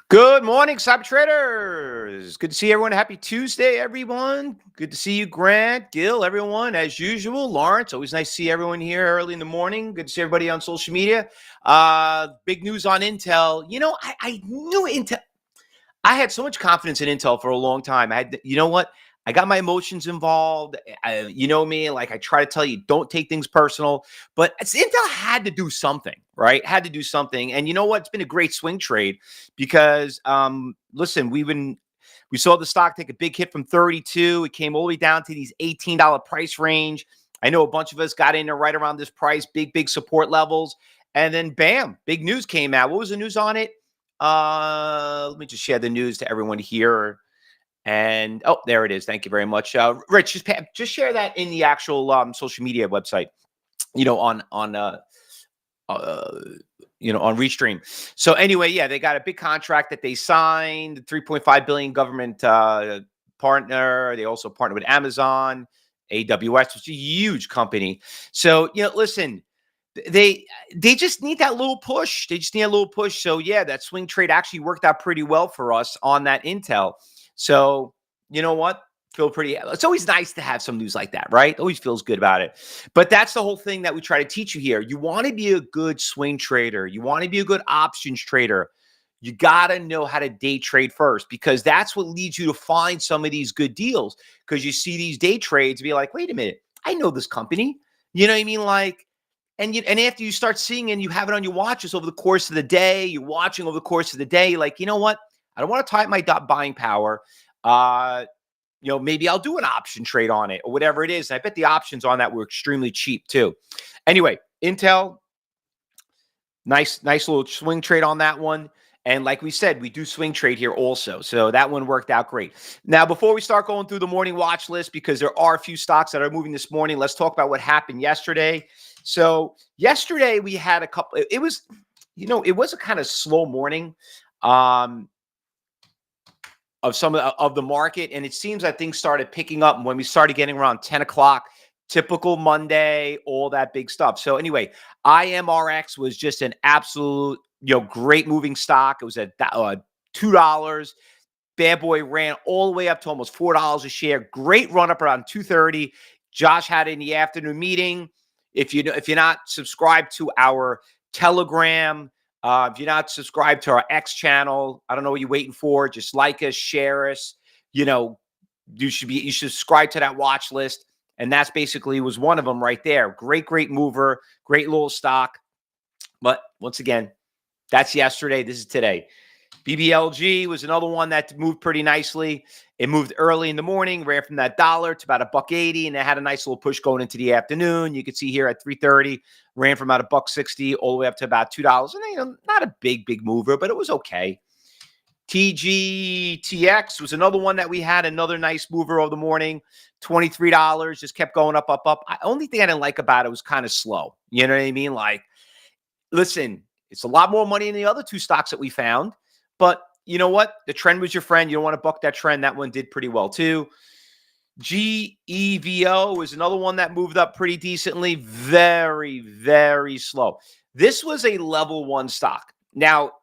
Good morning, cyber traders. Good to see everyone. Happy Tuesday, everyone. Good to see you, Grant, Gil, everyone, as usual. Lawrence, always nice to see everyone here early in the morning. Good to see everybody on social media. Big news on Intel. I knew Intel. I had so much confidence in Intel for a long time. What? I got my emotions involved. You know me, like I try to tell you, don't take things personal. But Intel had to do something, right? Had to do something. And you know what? It's been a great swing trade because, listen, we saw the stock take a big hit from 32. It came all the way down to these $18 price range. I know a bunch of us got in there right around this price, big support levels. And then bam, big news came out. What was the news on it? Let me just share the news to everyone here. And there it is. Thank you very much, Rich. Just share that in the actual social media website. On Restream. So anyway, yeah, they got a big contract that they signed. $3.5 billion government partner. They also partnered with Amazon, AWS, which is a huge company. So listen. They just need that little push. They just need a little push. So yeah, that swing trade actually worked out pretty well for us on that Intel. So you know what? It's always nice to have some news like that, right? Always feels good about it. But that's the whole thing that we try to teach you here. You want to be a good swing trader. You want to be a good options trader. You got to know how to day trade first, because that's what leads you to find some of these good deals. Because you see these day trades, be like, wait a minute, I know this company. You know what I mean? And after you start seeing and you have it on your watches over the course of the day, you're watching over the course of the day, like, you know what? I don't want to tie up my buying power. Maybe I'll do an option trade on it or whatever it is. And I bet the options on that were extremely cheap too. Anyway, Intel, nice little swing trade on that one. And like we said, we do swing trade here also. So that one worked out great. Now, before we start going through the morning watch list, because there are a few stocks that are moving this morning, let's talk about what happened yesterday. So yesterday we had a couple, it was a kind of slow morning of some of the market. And it seems that things started picking up when we started getting around 10 o'clock, typical Monday, all that big stuff. So anyway, IMRX was just an absolute, great moving stock. It was at $2. Bad boy ran all the way up to almost $4 a share. Great run up around 2:30. Josh had it in the afternoon meeting. If you're not subscribed to our Telegram, if you're not subscribed to our X channel, I don't know what you're waiting for. Just like us, share us. You should subscribe to that watch list. And that's basically was one of them right there. Great mover, great little stock. But once again, that's yesterday. This is today. BBLG was another one that moved pretty nicely. It moved early in the morning, ran from that $1 to about $1.80, and it had a nice little push going into the afternoon. You could see here at 3:30, ran from about $1.60 all the way up to about $2. And not a big mover, but it was okay. TGTX was another one that we had, another nice mover of the morning. $23, just kept going up. Only thing I didn't like about it was kind of slow. You know what I mean? Like, listen, it's a lot more money than the other two stocks that we found. But you know what? The trend was your friend. You don't want to buck that trend. That one did pretty well too. GEVO is another one that moved up pretty decently. Very slow. This was a level one stock. Now,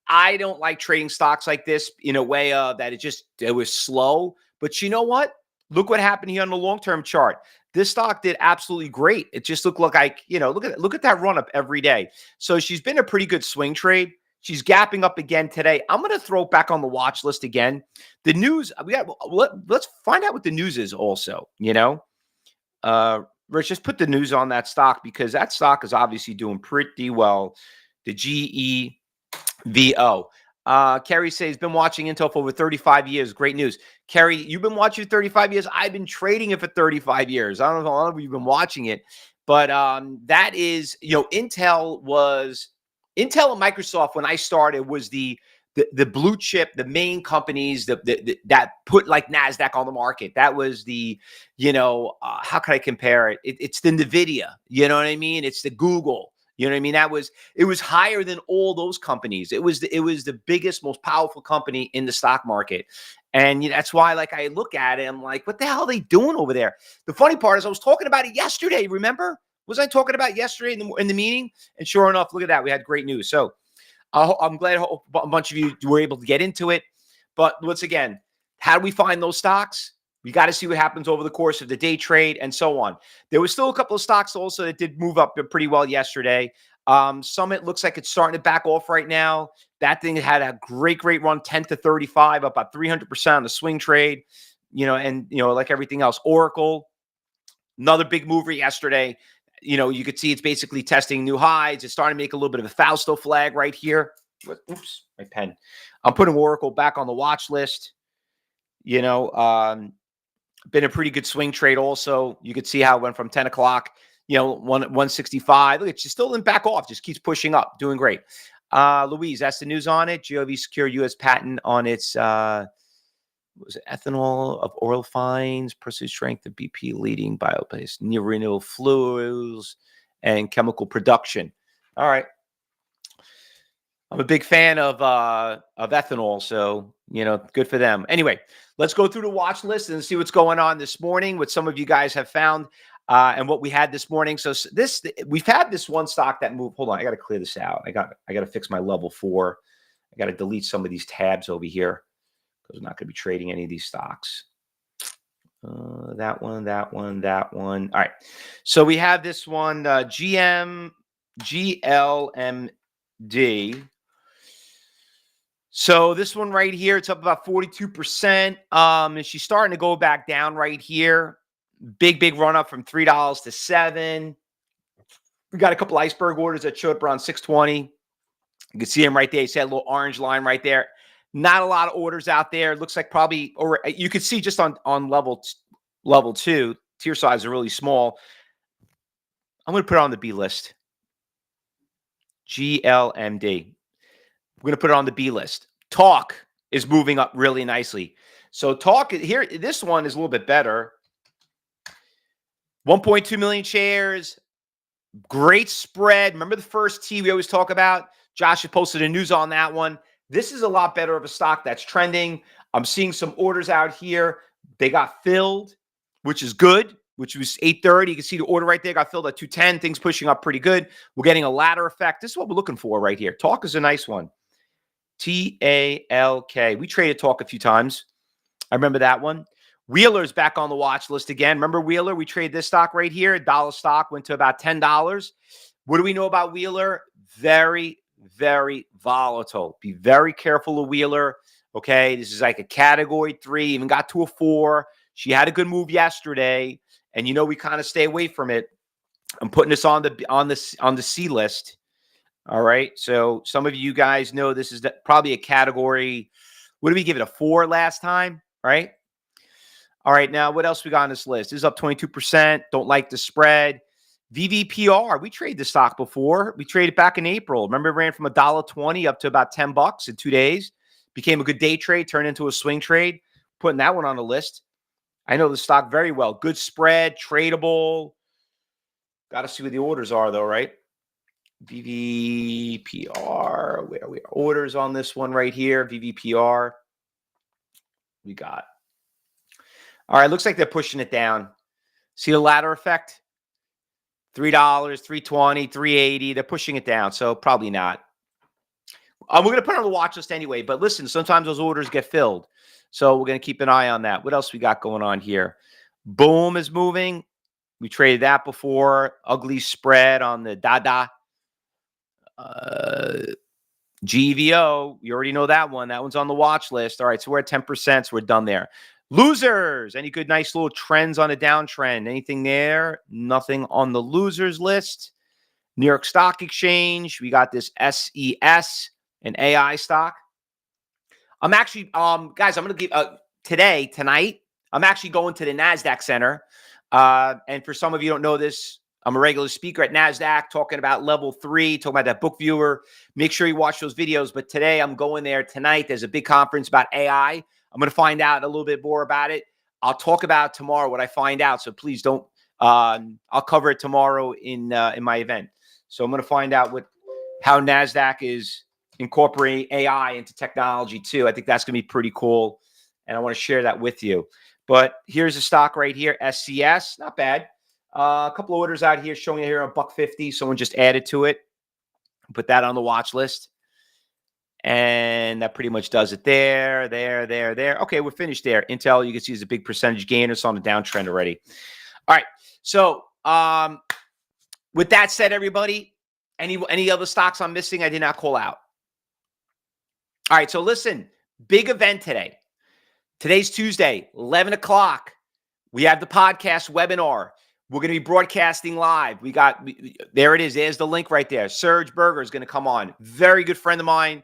I don't like trading stocks like this in a way that it was slow. But you know what? Look what happened here on the long-term chart. This stock did absolutely great. It just looked like, look at that run up every day. So she's been a pretty good swing trade. She's gapping up again today. I'm going to throw it back on the watch list again. The news, let's find out what the news is also, Rich, just put the news on that stock because that stock is obviously doing pretty well. The GEVO. Kerry says, been watching Intel for over 35 years. Great news. Kerry, you've been watching it 35 years. I've been trading it for 35 years. I don't know how long you've been watching it, but that is, Intel and Microsoft, when I started, was the blue chip, the main companies that put like NASDAQ on the market. That was the, how can I compare it? It's the NVIDIA, you know what I mean? It's the Google, you know what I mean? It was higher than all those companies. It was the biggest, most powerful company in the stock market. And that's why, like, I look at it, I'm like, what the hell are they doing over there? The funny part is I was talking about it yesterday, remember? Was I talking about yesterday in the meeting? And sure enough, look at that. We had great news. So I'm glad a bunch of you were able to get into it. But once again, how do we find those stocks? We got to see what happens over the course of the day trade and so on. There was still a couple of stocks also that did move up pretty well yesterday. Summit looks like it's starting to back off right now. That thing had a great run, 10 to 35, up about 300% on the swing trade, and, like everything else. Oracle, another big mover yesterday. You could see it's basically testing new highs. It's starting to make a little bit of a Fausto flag right here. Oops, my pen. I'm putting Oracle back on the watch list. Been a pretty good swing trade also. You could see how it went from 10 o'clock, 165. Look, it's still in back off, just keeps pushing up, doing great. Louise, that's the news on it. GOV secured U.S. patent on its ethanol of oil fines, pursuit strength of BP leading bioplace, near renewable fuels and chemical production. All right. I'm a big fan of ethanol, so good for them. Anyway, let's go through the watch list and see what's going on this morning, what some of you guys have found, and what we had this morning. So we've had this one stock that moved. Hold on, I got to clear this out. I got to fix my level 4. I got to delete some of these tabs over here because I'm not going to be trading any of these stocks. That one. All right. So we have this one, GLMD. So this one right here, it's up about 42%. And she's starting to go back down right here. Big run up from $3 to $7. We got a couple iceberg orders that showed up around 620. You can see them right there. You see that little orange line right there. Not a lot of orders out there. It looks like probably, or you could see just on level 2, tier size are really small. I'm going to put it on the B list. GLMD. We're going to put it on the B list. Talk is moving up really nicely. So Talk here, this one is a little bit better. 1.2 million shares. Great spread. Remember the first T we always talk about? Josh had posted a news on that one. This is a lot better of a stock that's trending. I'm seeing some orders out here. They got filled, which is good, which was 830. You can see the order right there got filled at 210. Things pushing up pretty good. We're getting a ladder effect. This is what we're looking for right here. Talk is a nice one. TALK. We traded Talk a few times. I remember that one. Wheeler's back on the watch list again. Remember Wheeler? We traded this stock right here. $1 stock went to about $10. What do we know about Wheeler? Very volatile. Be very careful of Wheeler. Okay, this is like a category 3, even got to a 4. She had a good move yesterday, and we kind of stay away from it. I'm putting this on the C list. All right, so some of you guys know this is probably a category. What did we give it, a 4 last time? Right. All right, now what else we got on this list? This is up 22%. Don't like the spread. VVPR, we traded the stock before. We traded back in April. Remember, it ran from $1.20 up to about $10 in 2 days. Became a good day trade, turned into a swing trade. Putting that one on the list. I know the stock very well. Good spread, tradable. Got to see what the orders are, though, right? VVPR, where we are. Orders on this one right here. VVPR. We got. All right, looks like they're pushing it down. See the ladder effect? $3, $3.20, $3.80. They're pushing it down, so probably not. We're going to put it on the watch list anyway, but listen, sometimes those orders get filled. So we're going to keep an eye on that. What else we got going on here? Boom is moving. We traded that before. Ugly spread on the Dada. GVO, you already know that one. That one's on the watch list. All right, so we're at 10%, so we're done there. Losers, any good, nice little trends on a downtrend? Anything there? Nothing on the losers list. New York Stock Exchange, we got this SES, an AI stock. I'm actually, guys, I'm going to give tonight, I'm actually going to the NASDAQ Center. And for some of you who don't know this, I'm a regular speaker at NASDAQ talking about level 3, talking about that book viewer. Make sure you watch those videos. But today I'm going there tonight. There's a big conference about AI. I'm going to find out a little bit more about it. I'll talk about tomorrow what I find out. So please don't, I'll cover it tomorrow in my event. So I'm going to find out how NASDAQ is incorporating AI into technology too. I think that's going to be pretty cool. And I want to share that with you. But here's a stock right here, SCS. Not bad. A couple of orders out here showing you here $1.50. Someone just added to it. Put that on the watch list. And that pretty much does it there. Okay, we're finished there. Intel, you can see, is a big percentage gain. It's on a downtrend already. All right. So with that said, everybody, any other stocks I'm missing I did not call out? All right. So listen, big event today. Today's Tuesday, 11 o'clock. We have the podcast webinar. We're going to be broadcasting live. There it is. There's the link right there. Serge Berger is going to come on. Very good friend of mine.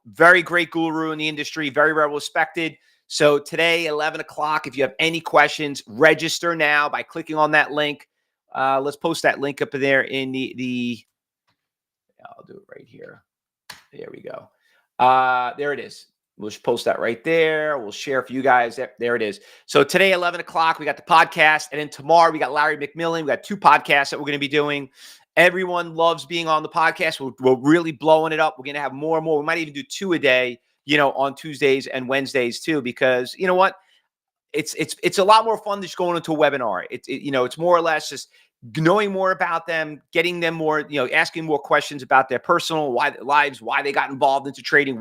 Very great guru in the industry. Very well respected. So today, 11 o'clock, if you have any questions, register now by clicking on that link. Let's post that link up there in I'll do it right here. There we go. There it is. We'll just post that right there. We'll share for you guys. There it is. So today, 11 o'clock, we got the podcast. And then tomorrow, we got Larry McMillan. We got 2 podcasts that we're going to be doing. Everyone loves being on the podcast. We're really blowing it up. We're going to have more and more. We might even do 2 a day, on Tuesdays and Wednesdays too, because you know what? It's a lot more fun just going into a webinar. It's more or less just knowing more about them, getting them more, asking more questions about their personal lives, why they got involved into trading,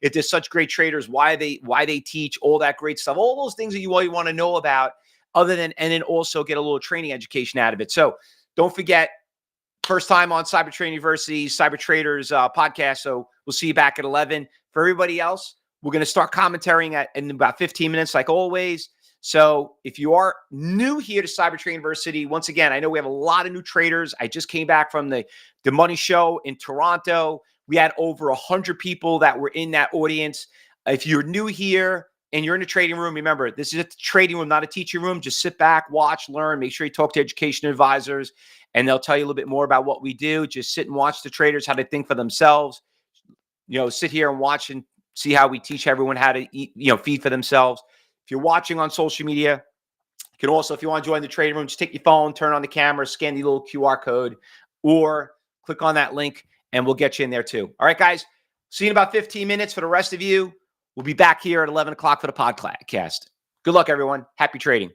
if they're such great traders, why they teach, all that great stuff, all those things that you want to know about, and then also get a little training education out of it. So don't forget, first time on Cyber Trading University's Cyber Traders podcast. So we'll see you back at 11. For everybody else, we're going to start commentating in about 15 minutes, like always. So if you are new here to Cyber Trading University, once again, I know we have a lot of new traders. I just came back from the Money Show in Toronto. We had over 100 people that were in that audience. If you're new here and you're in a trading room, remember, this is a trading room, not a teaching room. Just sit back, watch, learn, make sure you talk to education advisors, and they'll tell you a little bit more about what we do. Just sit and watch the traders, how they think for themselves. Sit here and watch and see how we teach everyone how to eat, feed for themselves. If you're watching on social media, you can also, if you want to join the trading room, just take your phone, turn on the camera, scan the little QR code, or click on that link, and we'll get you in there too. All right, guys. See you in about 15 minutes. For the rest of you, we'll be back here at 11 o'clock for the podcast. Good luck, everyone. Happy trading.